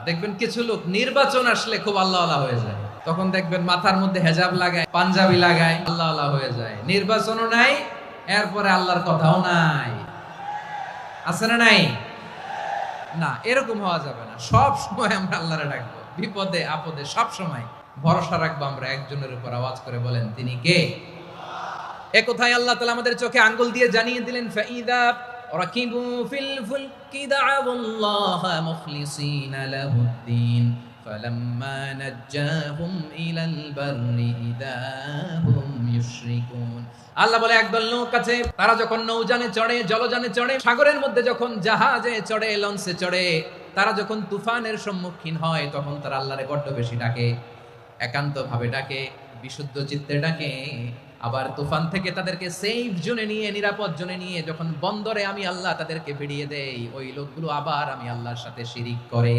দেখবেন কিছু লোক নির্বাচন আসলে খুব আল্লাহওয়ালা হয়ে যায়, তখন দেখবেন মাথার মধ্যে হেজাব লাগায়, পাঞ্জাবি লাগায়, আল্লাহওয়ালা হয়ে যায়। নির্বাচনও নাই, এরপরে আল্লাহর কথাও নাই। আছে না নাই? না, এরকম হওয়া যাবে না। সব সময় আমরা আল্লাহরে ডাকবো, বিপদে আপদে সব সময় ভরসা রাখবো আমরা একজনের উপর। আওয়াজ করে বলেন, তিনি কে? এ কথাই আল্লাহ তাআলা আমাদের চোখে আঙ্গুল দিয়ে জানিয়ে দিলেন, ফাইদা রাকিবু ফিল ফুলকি দা'আউল্লাহা মুখলিসিনা লাহুদ্দিন ফালাম্মা নাজ্জাহুম ইলাল বাররি ইযা হুম ইউশরিকুন। আল্লাহ বলে, একদল লোক আছে, তারা যখন নৌযানে চড়ে, জলযানে চড়ে, সাগরের মধ্যে যখন জাহাজে চড়ে, লঞ্চে চড়ে, তারা যখন তুফানের সম্মুখীন হয়, তখন তারা আল্লাহরে বড্ড বেশি ডাকে, একান্ত ভাবে ডাকে, বিশুদ্ধ চিত্তে ডাকে। আবার তুফান থেকে তাদেরকে সেফ জোনে নিয়ে, নিরাপদ জোনে নিয়ে যখন বন্দরে আমি আল্লাহ তাদেরকে ফিরিয়ে দেই, ওই লোকগুলো আবার আমি আল্লাহর সাথে শিরিক করে।